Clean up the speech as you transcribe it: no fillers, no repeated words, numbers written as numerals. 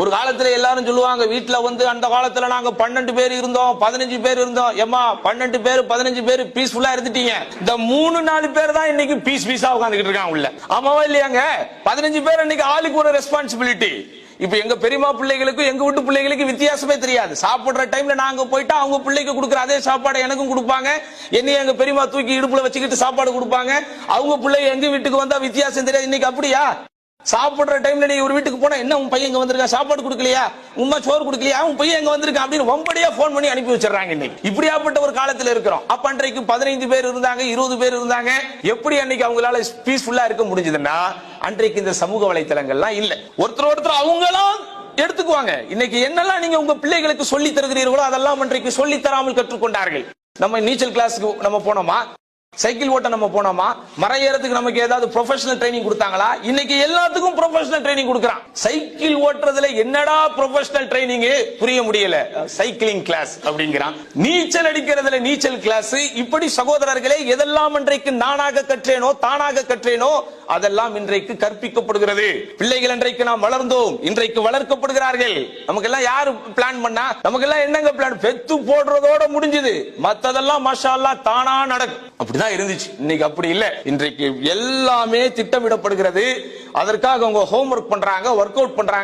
ஒரு காலத்துல எல்லாரும் சொல்லுவாங்க வீட்டுல வந்து அந்த காலத்துல நாங்க 12 பேர் இருந்தோம் 15 பேர் இருந்தோம். ஏமா 12 பேர் 15 பேர் பீஸ்ஃபுல்லா இருந்துட்டீங்க. இந்த 3-4 பேர் தான் இன்னைக்கு பீஸா உட்கார்ந்துட்டு இருக்காங்க உள்ள. ஆமாவா இல்லையாங்க? 15 பேர் இன்னைக்கு ஆளுக்கு ஒரு ரெஸ்பான்சிபிலிட்டி. இப்ப எங்க பெரியமா பிள்ளைகளுக்கு எங்க வீட்டு பிள்ளைகளுக்கு வித்தியாசமே தெரியாது. சாப்பிடுற டைம்ல நாங்க போயிட்டா அவங்க பிள்ளைக்கு கொடுக்குற அதே சாப்பாடு எனக்கும் கொடுப்பாங்க. என்னைய எங்க பெரியமா தூக்கி இடுப்புல வச்சுக்கிட்டு சாப்பாடு கொடுப்பாங்க. அவங்க பிள்ளை எங்க வீட்டுக்கு வந்தா வித்தியாசம் தெரியாது. இன்னைக்கு அப்படியா? சாப்பிடுற டைம்ல நீ ஒரு வீட்டுக்கு போனா என்ன உன் பையன் இங்க வந்திருக்கா, சாப்பாடு கொடுக்கலையா, உமா சோறு கொடுக்கலையா, உன் பையன் எங்க வந்திருக்கா அப்படின்னு வம்படியா போன் பண்ணி அனுப்பி வச்சிடறாங்க. இன்னைக்கு இப்படியாப்பட்ட ஒரு காலத்துல இருக்கிறோம். அப்ப அன்றைக்கு 15 பேர் இருந்தாங்க, 20 பேர் இருந்தாங்க. எப்படி அன்னைக்கு அவங்களால பீஸ்ஃபுல்லா இருக்க முடிஞ்சதுன்னா அன்றைக்கு இந்த சமூக வலைத்தளங்கள்லாம் இல்ல. ஒருத்தர் அவங்களும் எடுத்துக்குவாங்க. இன்னைக்கு என்னெல்லாம் நீங்க உங்க பிள்ளைகளுக்கு சொல்லி தருகிறீர்களோ அதெல்லாம் அன்றைக்கு சொல்லி தராமல் கற்றுக்கொண்டார்கள். நம்ம நீச்சல் கிளாஸுக்கு நம்ம போனோமா, சைக்கிள் ஓட்ட நம்ம போனோமா, மரம் ஏறதுக்கு நமக்கு ஏதாவது ப்ரொஃபஷனல் ட்ரைனிங் கொடுத்தாங்களா? இன்னைக்கு எல்லாத்துக்கும் ப்ரொஃபஷனல் ட்ரைனிங் கொடுக்கறான். சைக்கிள் ஓட்டுறதுல என்னடா ப்ரொஃபஷனல் ட்ரைனிங் புரிய முடியல, சைக்கிளிங் கிளாஸ் அப்படிங்கிறான். நீச்சல் அடிக்கிறதுல நீச்சல் கிளாஸ். இப்படி சகோதரர்களே எதெல்லாம் இன்றைக்கு நானாக கற்றேனோ தானாக கற்றேனோ அதெல்லாம் இன்றைக்கு கற்பிக்கப்படுகிறது. பிள்ளைகள் இன்றைக்கு நாம் வளர்ந்தோம், இன்றைக்கு வளர்க்கப்படுகிறார்கள். நமக்கு எல்லாம் யாரு பிளான் பண்ணா? நமக்கு எல்லாம் என்னங்க பிளான்? பெத்து போடுறதோட முடிஞ்சது, மத்ததெல்லாம் மாஷா அல்லாஹ் தானா நடக்கும். அப்படிதான் இருந்துச்சு. இன்னைக்கு அப்படி இல்ல. இன்றைக்கு எல்லாமே திட்டமிடப்படுகிறது. அதற்காக அவங்க ஹோம்வொர்க் பண்றாங்க, ஒர்க் அவுட் பண்றாங்க.